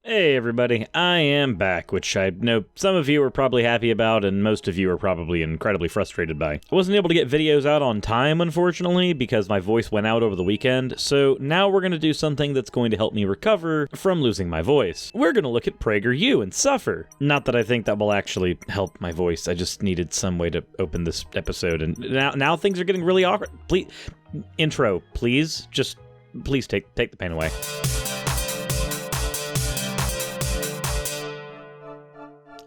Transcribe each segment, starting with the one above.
Hey everybody, I am back, which I know some of you are probably happy about and most of you are probably incredibly frustrated by. I wasn't able to get videos out on time, unfortunately, because my voice went out over the weekend, so now we're going to do something that's going to help me recover from losing my voice. We're going to look at PragerU and Suffer. Not that I think that will actually help my voice, I just needed some way to open this episode, and now things are getting really awkward. Please, intro, please, just please take the pain away.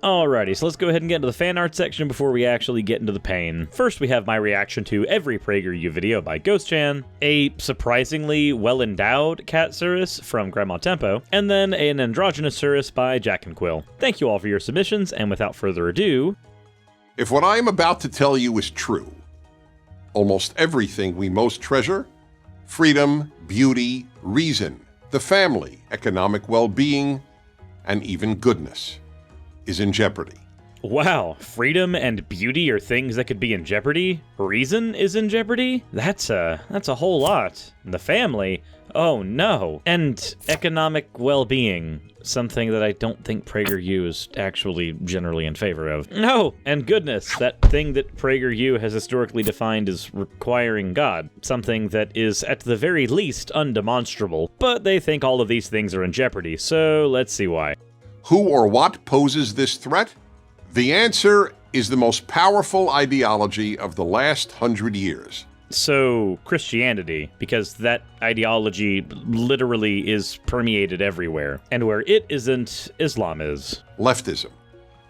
Alrighty, so let's go ahead and get into the fan art section before we actually get into the pain. First, we have my reaction to every PragerU video by Ghost-chan, a surprisingly well-endowed cat Suris from Grandma Tempo, and then an androgynous Suris by Jack and Quill. Thank you all for your submissions, and without further ado... If what I am about to tell you is true, almost everything we most treasure, freedom, beauty, reason, the family, economic well-being, and even goodness, is in jeopardy. Wow, freedom and beauty are things that could be in jeopardy? Reason is in jeopardy? That's a whole lot. The family? Oh no. And economic well-being, something that I don't think PragerU is actually generally in favor of. No, and goodness, that thing that PragerU has historically defined as requiring God, something that is at the very least undemonstrable, but they think all of these things are in jeopardy, so let's see why. Who or what poses this threat? The answer is the most powerful ideology of the last 100 years. So, Christianity, because that ideology literally is permeated everywhere. And where it isn't, Islam is. Leftism.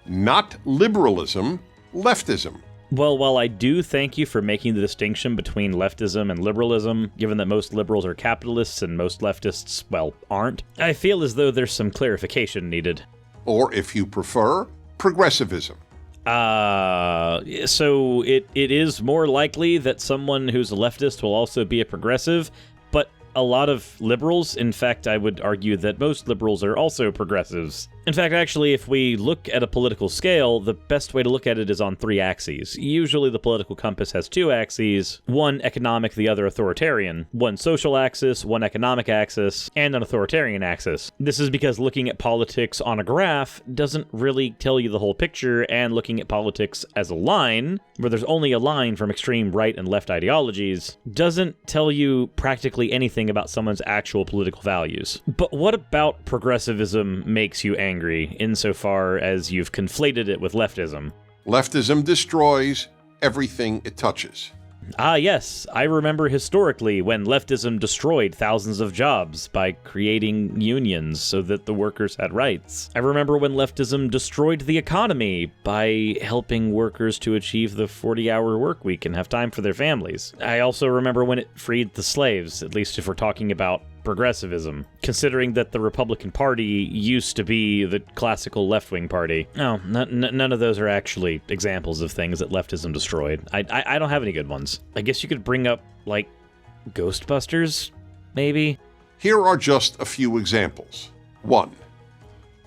Not liberalism, leftism. Well, while I do thank you for making the distinction between leftism and liberalism, given that most liberals are capitalists and most leftists, well, aren't, I feel as though there's some clarification needed. Or, if you prefer, progressivism. So it is more likely that someone who's a leftist will also be a progressive, but a lot of liberals, in fact, I would argue that most liberals are also progressives. In fact, actually, if we look at a political scale, the best way to look at it is on 3 axes. Usually the political compass has 2 axes, one economic, the other authoritarian, one social axis, one economic axis, and an authoritarian axis. This is because looking at politics on a graph doesn't really tell you the whole picture, and looking at politics as a line, where there's only a line from extreme right and left ideologies, doesn't tell you practically anything about someone's actual political values. But what about progressivism makes you angry, insofar as you've conflated it with leftism? Leftism destroys everything it touches. Ah, yes. I remember historically when leftism destroyed thousands of jobs by creating unions so that the workers had rights. I remember when leftism destroyed the economy by helping workers to achieve the 40-hour work week and have time for their families. I also remember when it freed the slaves, at least if we're talking about progressivism, considering that the Republican Party used to be the classical left-wing party. No, none of those are actually examples of things that leftism destroyed. I don't have any good ones. I guess you could bring up, like, Ghostbusters, maybe? Here are just a few examples. 1.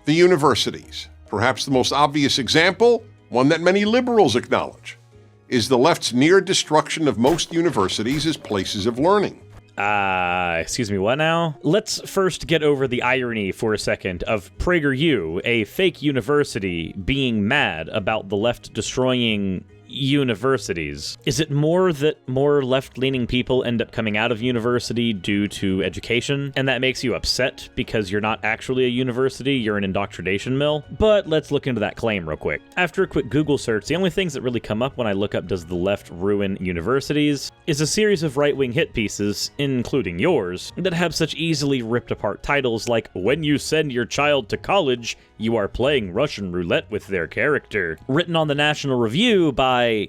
The universities. Perhaps the most obvious example, one that many liberals acknowledge, is the left's near destruction of most universities as places of learning. Excuse me, what now? Let's first get over the irony for a second of PragerU, a fake university, being mad about the left destroying universities. Is it more that more left-leaning people end up coming out of university due to education, and that makes you upset because you're not actually a university, you're an indoctrination mill? But let's look into that claim real quick. After a quick Google search, the only things that really come up when I look up "does the left ruin universities" is a series of right-wing hit pieces, including yours, that have such easily ripped-apart titles like "When you send your child to college, you are playing Russian roulette with their character," written on the National Review by you.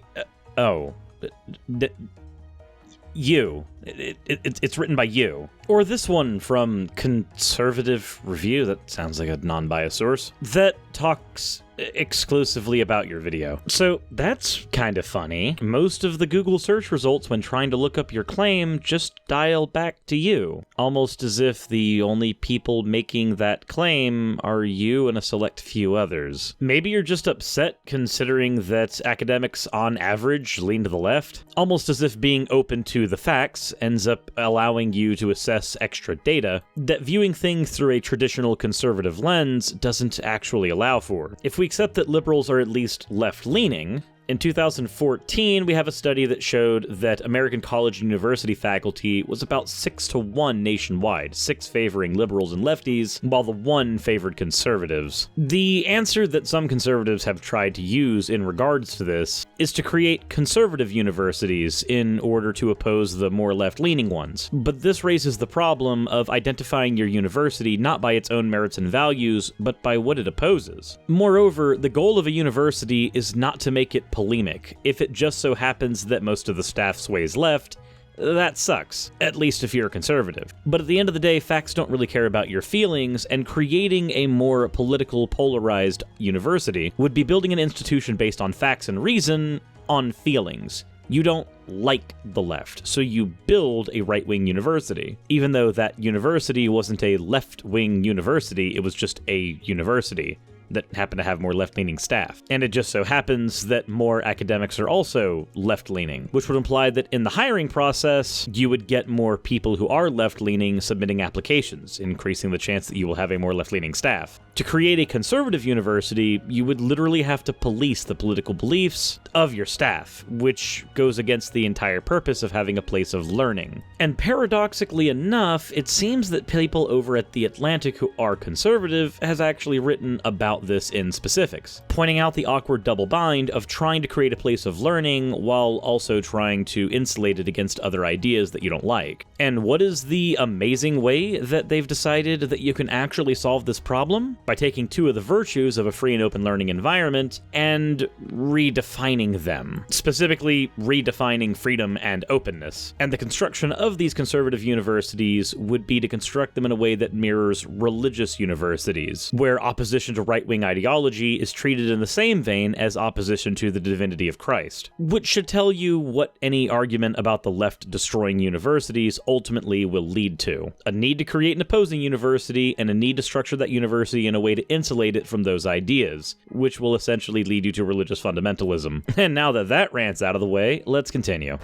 It's written by you. Or this one from Conservative Review, that sounds like a non-biased source, that talks exclusively about your video. So that's kind of funny. Most of the Google search results when trying to look up your claim just dial back to you, almost as if the only people making that claim are you and a select few others. Maybe you're just upset considering that academics on average lean to the left, almost as if being open to the facts ends up allowing you to assess extra data that viewing things through a traditional conservative lens doesn't actually allow for. If we accept that liberals are at least left-leaning, in 2014, we have a study that showed that American college and university faculty was about 6-1 nationwide, 6 favoring liberals and lefties, while the 1 favored conservatives. The answer that some conservatives have tried to use in regards to this is to create conservative universities in order to oppose the more left-leaning ones. But this raises the problem of identifying your university not by its own merits and values, but by what it opposes. Moreover, the goal of a university is not to make it polemic. If it just so happens that most of the staff sways left, that sucks, at least if you're a conservative. But at the end of the day, facts don't really care about your feelings, and creating a more political, polarized university would be building an institution based on facts and reason on feelings. You don't like the left, so you build a right-wing university. Even though that university wasn't a left-wing university, it was just a university that happen to have more left-leaning staff. And it just so happens that more academics are also left-leaning, which would imply that in the hiring process, you would get more people who are left-leaning submitting applications, increasing the chance that you will have a more left-leaning staff. To create a conservative university, you would literally have to police the political beliefs of your staff, which goes against the entire purpose of having a place of learning. And paradoxically enough, it seems that people over at The Atlantic who are conservative has actually written about this in specifics, pointing out the awkward double bind of trying to create a place of learning while also trying to insulate it against other ideas that you don't like. And what is the amazing way that they've decided that you can actually solve this problem? By taking 2 of the virtues of a free and open learning environment and redefining them. Specifically, redefining freedom and openness. And the construction of these conservative universities would be to construct them in a way that mirrors religious universities, where opposition to right-wing ideology is treated in the same vein as opposition to the divinity of Christ. Which should tell you what any argument about the left destroying universities ultimately will lead to. A need to create an opposing university, and a need to structure that university in a way to insulate it from those ideas, which will essentially lead you to religious fundamentalism. And now that that rant's out of the way, let's continue.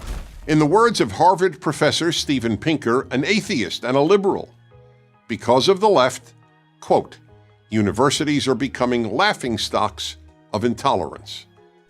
In the words of Harvard professor Steven Pinker, an atheist and a liberal, because of the left, quote, universities are becoming laughingstocks of intolerance.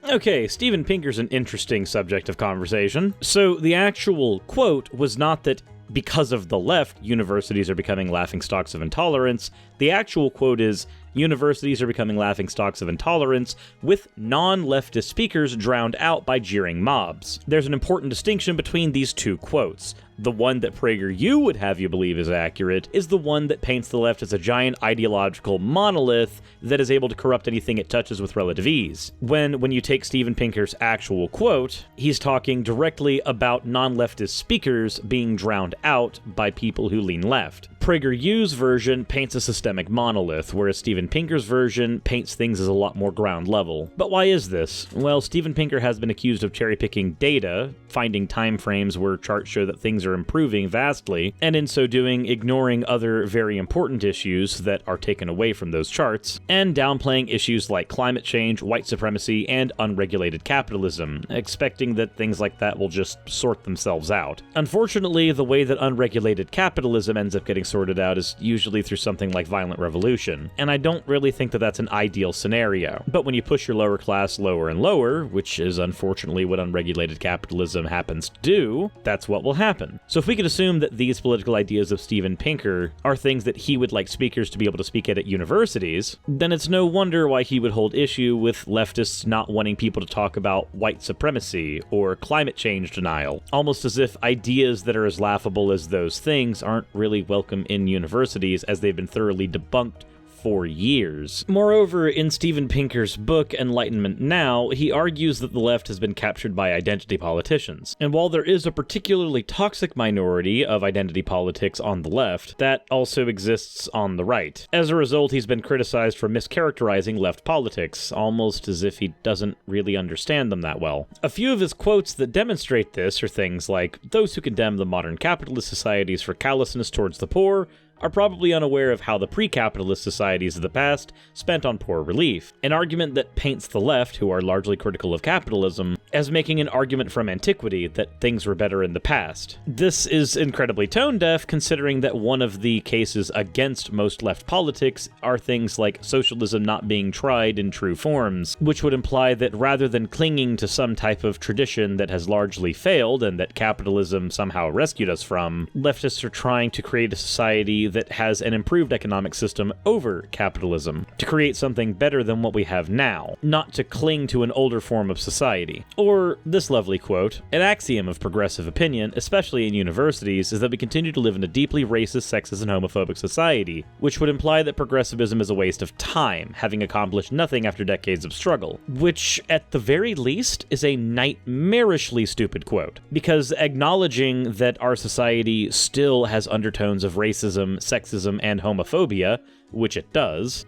Okay, Steven Pinker's an interesting subject of conversation. So the actual quote was not that because of the left, universities are becoming laughingstocks of intolerance. The actual quote is, universities are becoming laughingstocks of intolerance, with non-leftist speakers drowned out by jeering mobs. There's an important distinction between these 2 quotes. The one that PragerU would have you believe is accurate is the one that paints the left as a giant ideological monolith that is able to corrupt anything it touches with relative ease. When you take Steven Pinker's actual quote, he's talking directly about non-leftist speakers being drowned out by people who lean left. PragerU's version paints a systemic monolith, whereas Steven Pinker's version paints things as a lot more ground level. But why is this? Well, Steven Pinker has been accused of cherry-picking data, finding time frames where charts show that things are improving vastly, and in so doing, ignoring other very important issues that are taken away from those charts, and downplaying issues like climate change, white supremacy, and unregulated capitalism, expecting that things like that will just sort themselves out. Unfortunately, the way that unregulated capitalism ends up getting sorted out is usually through something like violent revolution, and I don't really think that that's an ideal scenario. But when you push your lower class lower and lower, which is unfortunately what unregulated capitalism happens to do, that's what will happen. So if we could assume that these political ideas of Steven Pinker are things that he would like speakers to be able to speak at universities, then it's no wonder why he would hold issue with leftists not wanting people to talk about white supremacy or climate change denial, almost as if ideas that are as laughable as those things aren't really welcome in universities, as they've been thoroughly debunked for years. Moreover, in Steven Pinker's book Enlightenment Now, he argues that the left has been captured by identity politicians. And while there is a particularly toxic minority of identity politics on the left, that also exists on the right. As a result, he's been criticized for mischaracterizing left politics, almost as if he doesn't really understand them that well. A few of his quotes that demonstrate this are things like, "Those who condemn the modern capitalist societies for callousness towards the poor are probably unaware of how the pre-capitalist societies of the past spent on poor relief," an argument that paints the left, who are largely critical of capitalism, as making an argument from antiquity that things were better in the past. This is incredibly tone-deaf, considering that one of the cases against most left politics are things like socialism not being tried in true forms, which would imply that rather than clinging to some type of tradition that has largely failed and that capitalism somehow rescued us from, leftists are trying to create a society that has an improved economic system over capitalism, to create something better than what we have now, not to cling to an older form of society. Or this lovely quote, "An axiom of progressive opinion, especially in universities, is that we continue to live in a deeply racist, sexist, and homophobic society, which would imply that progressivism is a waste of time, having accomplished nothing after decades of struggle," which, at the very least, is a nightmarishly stupid quote, because acknowledging that our society still has undertones of racism, sexism, and homophobia, which it does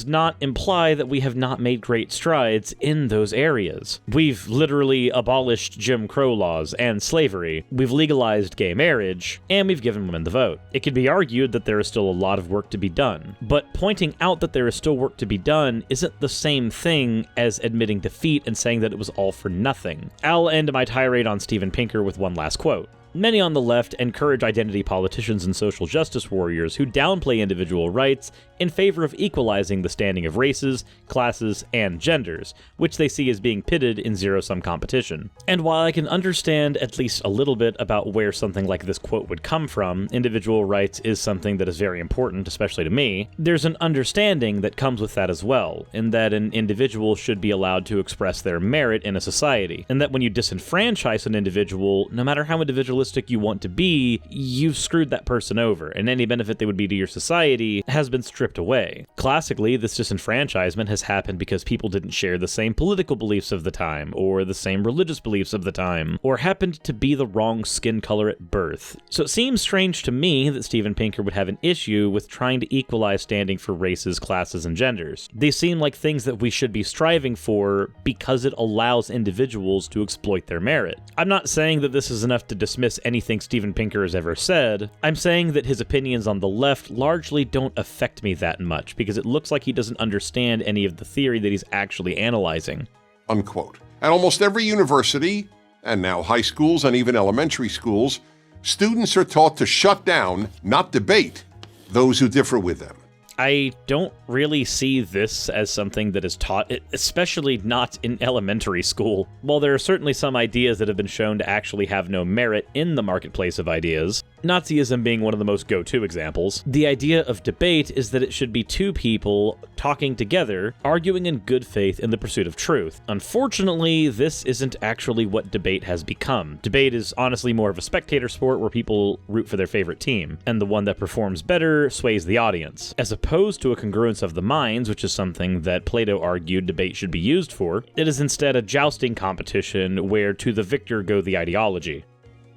not imply that we have not made great strides in those areas. We've literally abolished Jim Crow laws and slavery, we've legalized gay marriage, and we've given women the vote. It could be argued that there is still a lot of work to be done, but pointing out that there is still work to be done isn't the same thing as admitting defeat and saying that it was all for nothing. I'll end my tirade on Steven Pinker with one last quote. "Many on the left encourage identity politicians and social justice warriors who downplay individual rights in favor of equalizing the standing of races, classes, and genders, which they see as being pitted in zero-sum competition." And while I can understand at least a little bit about where something like this quote would come from, individual rights is something that is very important, especially to me, there's an understanding that comes with that as well, in that an individual should be allowed to express their merit in a society, and that when you disenfranchise an individual, no matter how individualistic you want to be, you've screwed that person over, and any benefit they would be to your society has been stripped away. Classically, this disenfranchisement has happened because people didn't share the same political beliefs of the time, or the same religious beliefs of the time, or happened to be the wrong skin color at birth. So it seems strange to me that Steven Pinker would have an issue with trying to equalize standing for races, classes, and genders. They seem like things that we should be striving for because it allows individuals to exploit their merit. I'm not saying that this is enough to dismiss anything Steven Pinker has ever said. I'm saying that his opinions on the left largely don't affect me that much, because it looks like he doesn't understand any of the theory that he's actually analyzing. Unquote. At almost every university, and now high schools and even elementary schools, students are taught to shut down, not debate, those who differ with them. I don't really see this as something that is taught, especially not in elementary school. While there are certainly some ideas that have been shown to actually have no merit in the marketplace of ideas, Nazism being one of the most go-to examples, the idea of debate is that it should be two people talking together, arguing in good faith in the pursuit of truth. Unfortunately, this isn't actually what debate has become. Debate is honestly more of a spectator sport where people root for their favorite team, and the one that performs better sways the audience. As opposed to a congruence of the minds, which is something that Plato argued debate should be used for, it is instead a jousting competition where to the victor go the ideology.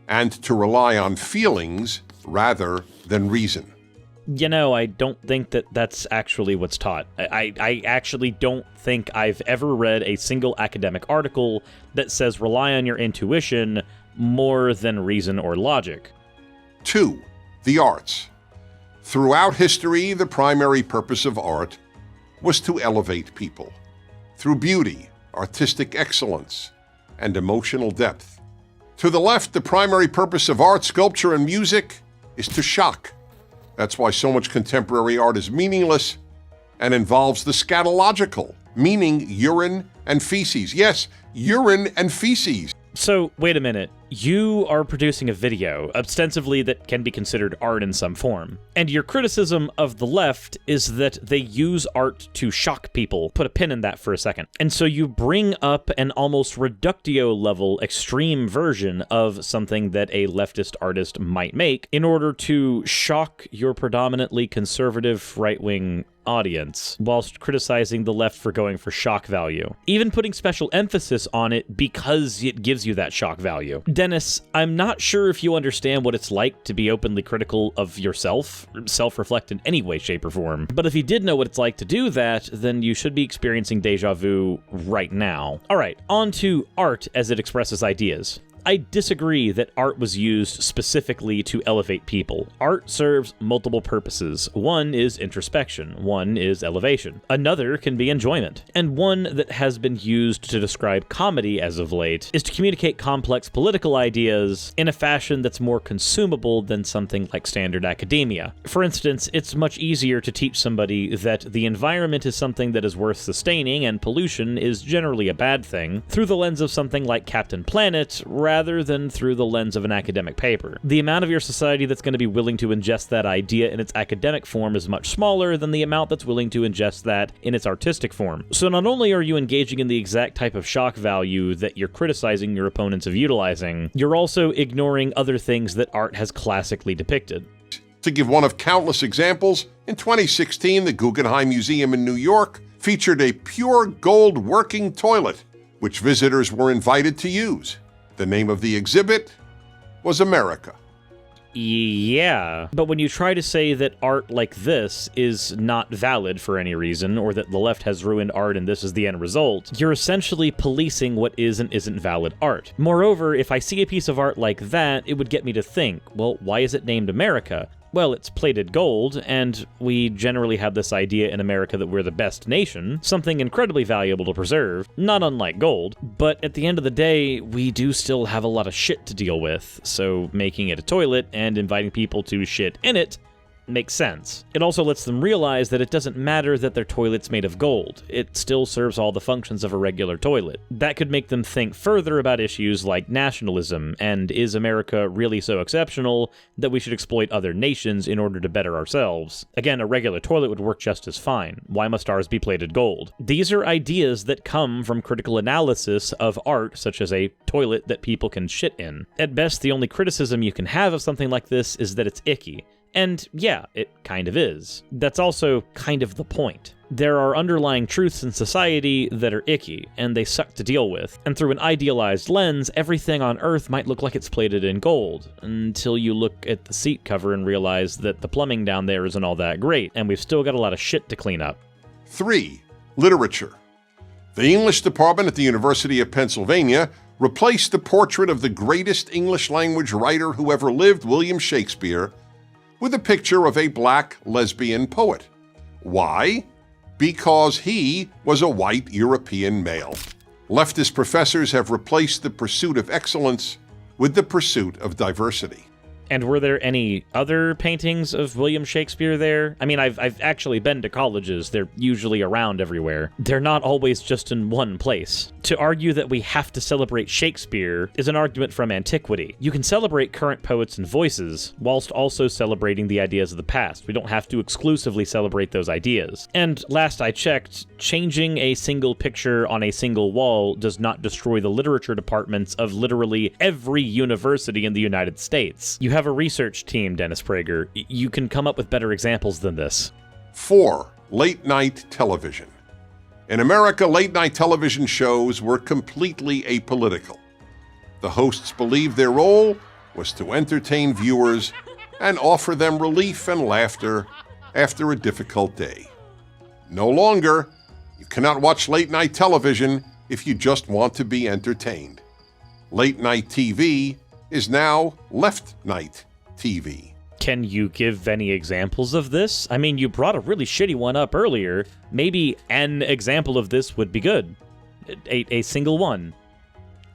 And to rely on feelings rather than reason. You know, I don't think that that's actually what's taught. I actually don't think I've ever read a single academic article that says rely on your intuition more than reason or logic. 2. The arts. Throughout history, the primary purpose of art was to elevate people through beauty, artistic excellence, and emotional depth. To the left, the primary purpose of art, sculpture, and music is to shock. That's why so much contemporary art is meaningless and involves the scatological, meaning urine and feces. Yes, urine and feces. So, wait a minute. You are producing a video, ostensibly that can be considered art in some form. And your criticism of the left is that they use art to shock people. Put a pin in that for a second. And so you bring up an almost reductio level extreme version of something that a leftist artist might make in order to shock your predominantly conservative right-wing audience, whilst criticizing the left for going for shock value, even putting special emphasis on it because it gives you that shock value. Dennis, I'm not sure if you understand what it's like to be openly critical of yourself, self-reflect in any way, shape, or form. But if you did know what it's like to do that, then you should be experiencing deja vu right now. Alright, on to art as it expresses ideas. I disagree that art was used specifically to elevate people. Art serves multiple purposes. One is introspection, one is elevation, another can be enjoyment, and one that has been used to describe comedy as of late is to communicate complex political ideas in a fashion that's more consumable than something like standard academia. For instance, it's much easier to teach somebody that the environment is something that is worth sustaining and pollution is generally a bad thing through the lens of something like Captain Planet, rather than through the lens of an academic paper. The amount of your society that's going to be willing to ingest that idea in its academic form is much smaller than the amount that's willing to ingest that in its artistic form. So not only are you engaging in the exact type of shock value that you're criticizing your opponents of utilizing, you're also ignoring other things that art has classically depicted. To give one of countless examples, in 2016, the Guggenheim Museum in New York featured a pure gold working toilet, which visitors were invited to use. The name of the exhibit was America. Yeah, but when you try to say that art like this is not valid for any reason, or that the left has ruined art and this is the end result, you're essentially policing what is and isn't valid art. Moreover, if I see a piece of art like that, it would get me to think, well, why is it named America? Well, it's plated gold, and we generally have this idea in America that we're the best nation, something incredibly valuable to preserve, not unlike gold, but at the end of the day, we do still have a lot of shit to deal with, so making it a toilet and inviting people to shit in it makes sense. It also lets them realize that it doesn't matter that their toilet's made of gold. It still serves all the functions of a regular toilet. That could make them think further about issues like nationalism, and is America really so exceptional that we should exploit other nations in order to better ourselves? Again, a regular toilet would work just as fine. Why must ours be plated gold? These are ideas that come from critical analysis of art, such as a toilet that people can shit in. At best, the only criticism you can have of something like this is that it's icky. And yeah, it kind of is. That's also kind of the point. There are underlying truths in society that are icky, and they suck to deal with. And through an idealized lens, everything on Earth might look like it's plated in gold, until you look at the seat cover and realize that the plumbing down there isn't all that great, and we've still got a lot of shit to clean up. 3. Literature. The English department at the University of Pennsylvania replaced the portrait of the greatest English language writer who ever lived, William Shakespeare, with a picture of a black lesbian poet. Why? Because he was a white European male. Leftist professors have replaced the pursuit of excellence with the pursuit of diversity. And were there any other paintings of William Shakespeare there? I mean, I've actually been to colleges. They're usually around everywhere. They're not always just in one place. To argue that we have to celebrate Shakespeare is an argument from antiquity. You can celebrate current poets and voices, whilst also celebrating the ideas of the past. We don't have to exclusively celebrate those ideas. And last I checked, changing a single picture on a single wall does not destroy the literature departments of literally every university in the United States. You have a research team, Dennis Prager. You can come up with better examples than this. 4. Late-night television. In America, late-night television shows were completely apolitical. The hosts believed their role was to entertain viewers and offer them relief and laughter after a difficult day. No longer, you cannot watch late-night television if you just want to be entertained. Late-night TV is now left-night TV. Can you give any examples of this? I mean, you brought a really shitty one up earlier. Maybe an example of this would be good. A single one.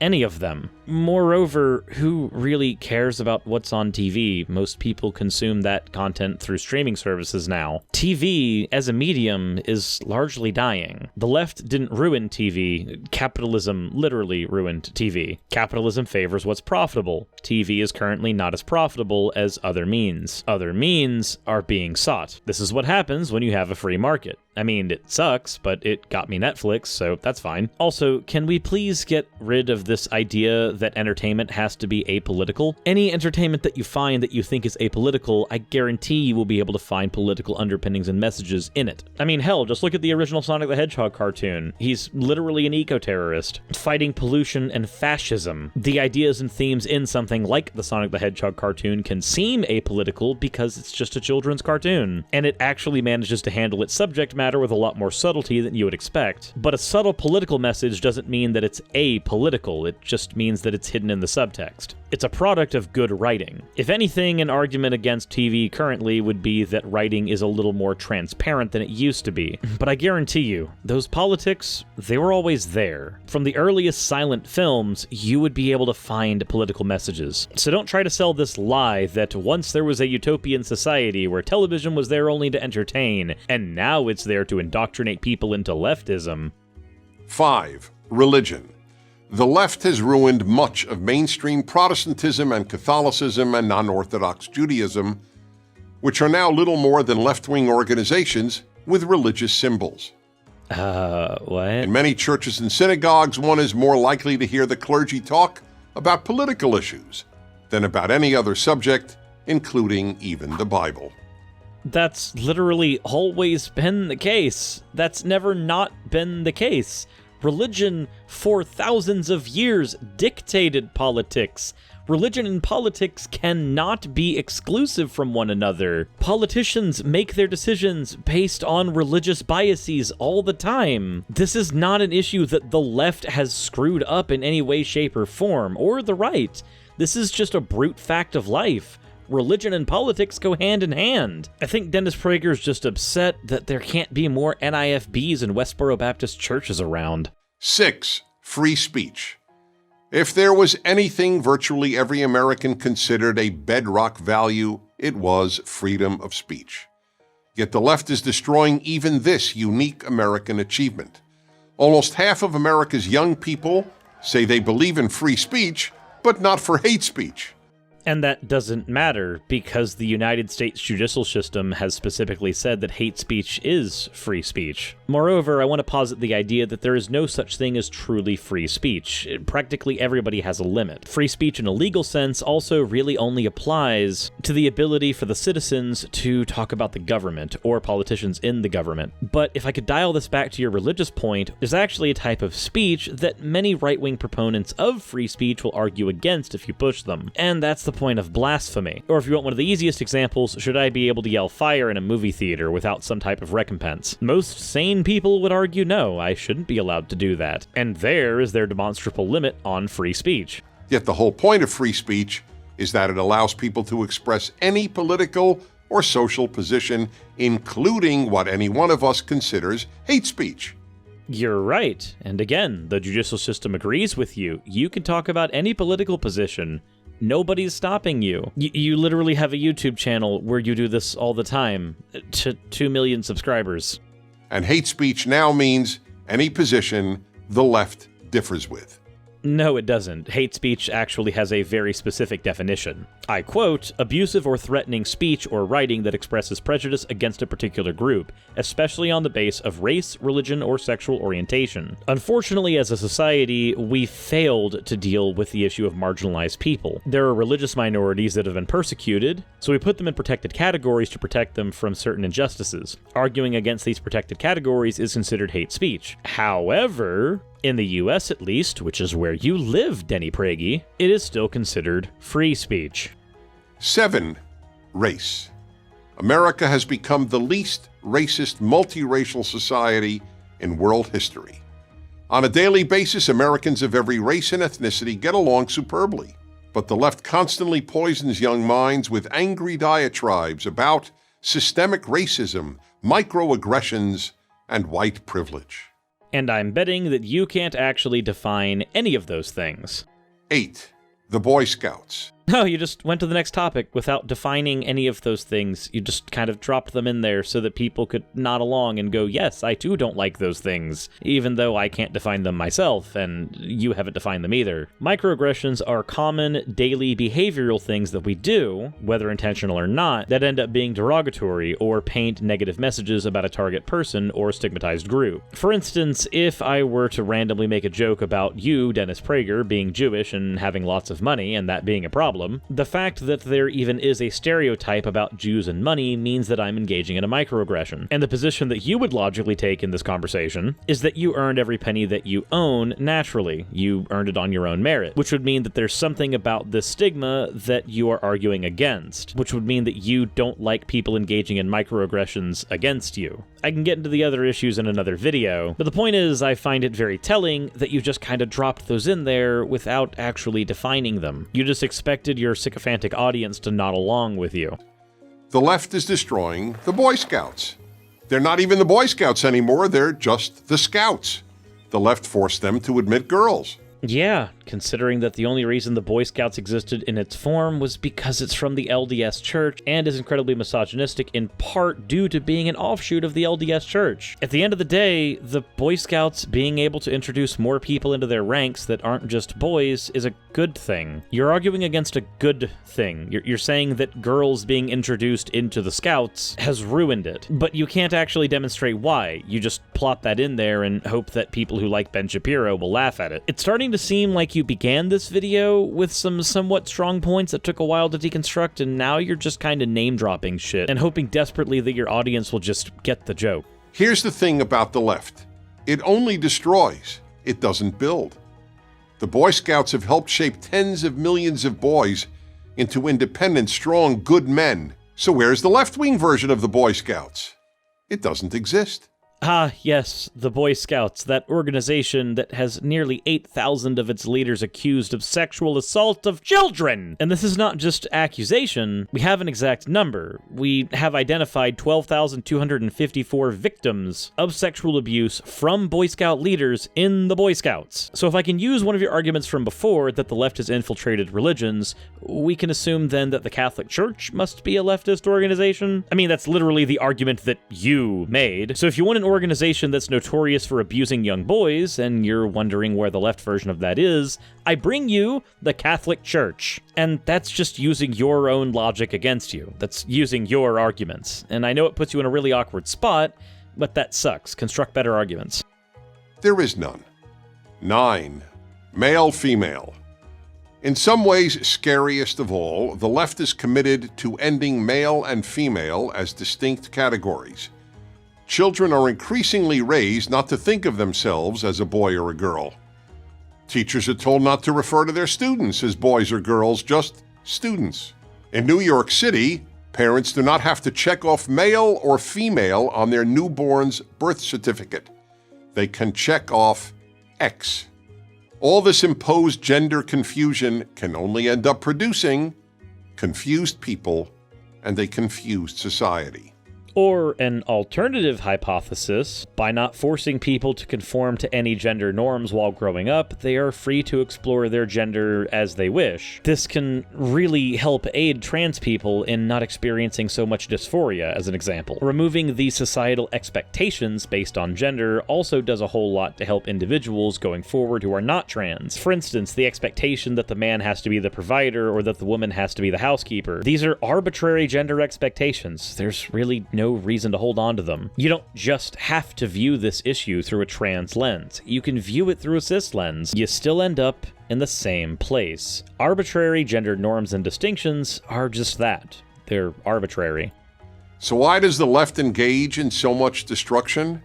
Any of them. Moreover, who really cares about what's on TV? Most people consume that content through streaming services now. TV, as a medium, is largely dying. The left didn't ruin TV. Capitalism literally ruined TV. Capitalism favors what's profitable. TV is currently not as profitable as other means. Other means are being sought. This is what happens when you have a free market. I mean, it sucks, but it got me Netflix, so that's fine. Also, can we please get rid of this idea that entertainment has to be apolitical. Any entertainment that you find that you think is apolitical, I guarantee you will be able to find political underpinnings and messages in it. I mean, hell, just look at the original Sonic the Hedgehog cartoon. He's literally an eco-terrorist, fighting pollution and fascism. The ideas and themes in something like the Sonic the Hedgehog cartoon can seem apolitical because it's just a children's cartoon, and it actually manages to handle its subject matter with a lot more subtlety than you would expect. But a subtle political message doesn't mean that it's apolitical, it just means that it's hidden in the subtext. It's a product of good writing. If anything, an argument against TV currently would be that writing is a little more transparent than it used to be. But I guarantee you, those politics, they were always there. From the earliest silent films, you would be able to find political messages. So don't try to sell this lie that once there was a utopian society where television was there only to entertain, and now it's there to indoctrinate people into leftism. 5. Religion. The left has ruined much of mainstream Protestantism and Catholicism and non-Orthodox Judaism, which are now little more than left-wing organizations with religious symbols. What? In many churches and synagogues, one is more likely to hear the clergy talk about political issues than about any other subject, including even the Bible. That's literally always been the case. That's never not been the case. Religion, for thousands of years, dictated politics. Religion and politics cannot be exclusive from one another. Politicians make their decisions based on religious biases all the time. This is not an issue that the left has screwed up in any way, shape, or form, or the right. This is just a brute fact of life. Religion and politics go hand in hand. I think Dennis Prager is just upset that there can't be more NIFBs and Westboro Baptist churches around. 6. Free speech. If there was anything virtually every American considered a bedrock value, it was freedom of speech. Yet the left is destroying even this unique American achievement. Almost half of America's young people say they believe in free speech, but not for hate speech. And that doesn't matter, because the United States judicial system has specifically said that hate speech is free speech. Moreover, I want to posit the idea that there is no such thing as truly free speech. Practically everybody has a limit. Free speech in a legal sense also really only applies to the ability for the citizens to talk about the government, or politicians in the government. But if I could dial this back to your religious point, there's actually a type of speech that many right-wing proponents of free speech will argue against if you push them. And that's the point of blasphemy. Or if you want one of the easiest examples, should I be able to yell fire in a movie theater without some type of recompense? Most sane people would argue no, I shouldn't be allowed to do that. And there is their demonstrable limit on free speech. Yet the whole point of free speech is that it allows people to express any political or social position, including what any one of us considers hate speech. You're right. And again, the judicial system agrees with you. You can talk about any political position. Nobody's stopping you. You literally have a YouTube channel where you do this all the time, to 2 million subscribers. And hate speech now means any position the left differs with. No, it doesn't. Hate speech actually has a very specific definition. I quote, abusive or threatening speech or writing that expresses prejudice against a particular group, especially on the base of race, religion, or sexual orientation. Unfortunately, as a society, we failed to deal with the issue of marginalized people. There are religious minorities that have been persecuted, so we put them in protected categories to protect them from certain injustices. Arguing against these protected categories is considered hate speech. However, in the US at least, which is where you live, Denny Prager, it is still considered free speech. 7. Race. America has become the least racist multiracial society in world history. On a daily basis, Americans of every race and ethnicity get along superbly. But the left constantly poisons young minds with angry diatribes about systemic racism, microaggressions, and white privilege. And I'm betting that you can't actually define any of those things. 8. The Boy Scouts. No, you just went to the next topic without defining any of those things. You just kind of dropped them in there so that people could nod along and go, yes, I too don't like those things, even though I can't define them myself, and you haven't defined them either. Microaggressions are common daily behavioral things that we do, whether intentional or not, that end up being derogatory or paint negative messages about a target person or stigmatized group. For instance, if I were to randomly make a joke about you, Dennis Prager, being Jewish and having lots of money and that being a problem, the fact that there even is a stereotype about Jews and money means that I'm engaging in a microaggression. And the position that you would logically take in this conversation is that you earned every penny that you own naturally. You earned it on your own merit, which would mean that there's something about this stigma that you are arguing against, which would mean that you don't like people engaging in microaggressions against you. I can get into the other issues in another video, but the point is I find it very telling that you just kind of dropped those in there without actually defining them. You just expected your sycophantic audience to nod along with you. The left is destroying the Boy Scouts. They're not even the Boy Scouts anymore, they're just the Scouts. The left forced them to admit girls. Yeah, considering that the only reason the Boy Scouts existed in its form was because it's from the LDS Church and is incredibly misogynistic in part due to being an offshoot of the LDS Church. At the end of the day, the Boy Scouts being able to introduce more people into their ranks that aren't just boys is a good thing. You're arguing against a good thing. You're saying that girls being introduced into the Scouts has ruined it, but you can't actually demonstrate why. You just plop that in there and hope that people who like Ben Shapiro will laugh at it. It's starting to seem like you began this video with some somewhat strong points that took a while to deconstruct, and now you're just kind of name-dropping shit and hoping desperately that your audience will just get the joke. Here's the thing about the left. It only destroys. It doesn't build. The Boy Scouts have helped shape tens of millions of boys into independent, strong, good men. So where's the left-wing version of the Boy Scouts? It doesn't exist. Ah, yes, the Boy Scouts, that organization that has nearly 8,000 of its leaders accused of sexual assault of children! And this is not just accusation, we have an exact number. We have identified 12,254 victims of sexual abuse from Boy Scout leaders in the Boy Scouts. So if I can use one of your arguments from before that the left has infiltrated religions, we can assume then that the Catholic Church must be a leftist organization? I mean, that's literally the argument that you made. So if you want an organization that's notorious for abusing young boys, and you're wondering where the left version of that is, I bring you the Catholic Church. And that's just using your own logic against you. That's using your arguments. And I know it puts you in a really awkward spot, but that sucks. Construct better arguments. There is none. 9. Male, female. In some ways, scariest of all, the left is committed to ending male and female as distinct categories. Children are increasingly raised not to think of themselves as a boy or a girl. Teachers are told not to refer to their students as boys or girls, just students. In New York City, parents do not have to check off male or female on their newborn's birth certificate. They can check off X. All this imposed gender confusion can only end up producing confused people and a confused society. Or an alternative hypothesis, by not forcing people to conform to any gender norms while growing up, they are free to explore their gender as they wish. This can really help aid trans people in not experiencing so much dysphoria, as an example. Removing these societal expectations based on gender also does a whole lot to help individuals going forward who are not trans. For instance, the expectation that the man has to be the provider or that the woman has to be the housekeeper. These are arbitrary gender expectations. There's really no reason to hold on to them. You don't just have to view this issue through a trans lens. You can view it through a cis lens. You still end up in the same place. Arbitrary gender norms and distinctions are just that. They're arbitrary. So why does the left engage in so much destruction?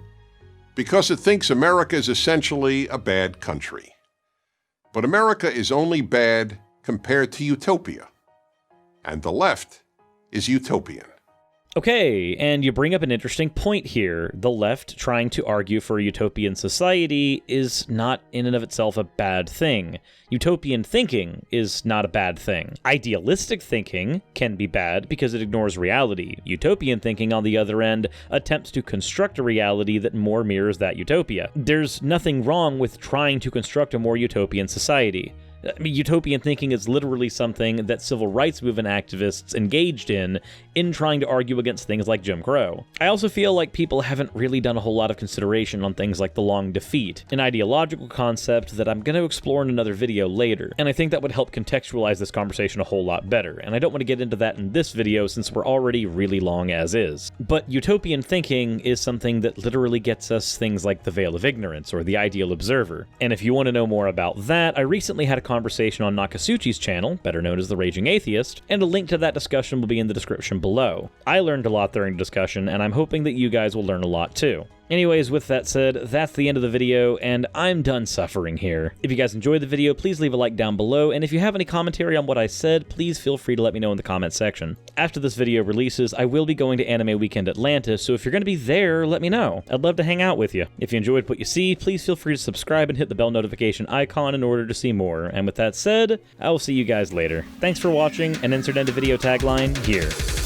Because it thinks America is essentially a bad country. But America is only bad compared to utopia. And the left is utopian. Okay, and you bring up an interesting point here. The left trying to argue for a utopian society is not in and of itself a bad thing. Utopian thinking is not a bad thing. Idealistic thinking can be bad because it ignores reality. Utopian thinking, on the other end, attempts to construct a reality that more mirrors that utopia. There's nothing wrong with trying to construct a more utopian society. I mean, utopian thinking is literally something that civil rights movement activists engaged in trying to argue against things like Jim Crow. I also feel like people haven't really done a whole lot of consideration on things like the long defeat, an ideological concept that I'm going to explore in another video later, and I think that would help contextualize this conversation a whole lot better, and I don't want to get into that in this video since we're already really long as is. But utopian thinking is something that literally gets us things like the veil of ignorance, or the ideal observer, and if you want to know more about that, I recently had a conversation on Nakasuchi's channel, better known as The Raging Atheist, and a link to that discussion will be in the description below. I learned a lot during the discussion, and I'm hoping that you guys will learn a lot too. Anyways, with that said, that's the end of the video, and I'm done suffering here. If you guys enjoyed the video, please leave a like down below, and if you have any commentary on what I said, please feel free to let me know in the comment section. After this video releases, I will be going to Anime Weekend Atlanta, so if you're going to be there, let me know. I'd love to hang out with you. If you enjoyed what you see, please feel free to subscribe and hit the bell notification icon in order to see more. And with that said, I will see you guys later. Thanks for watching, and insert end of video tagline here.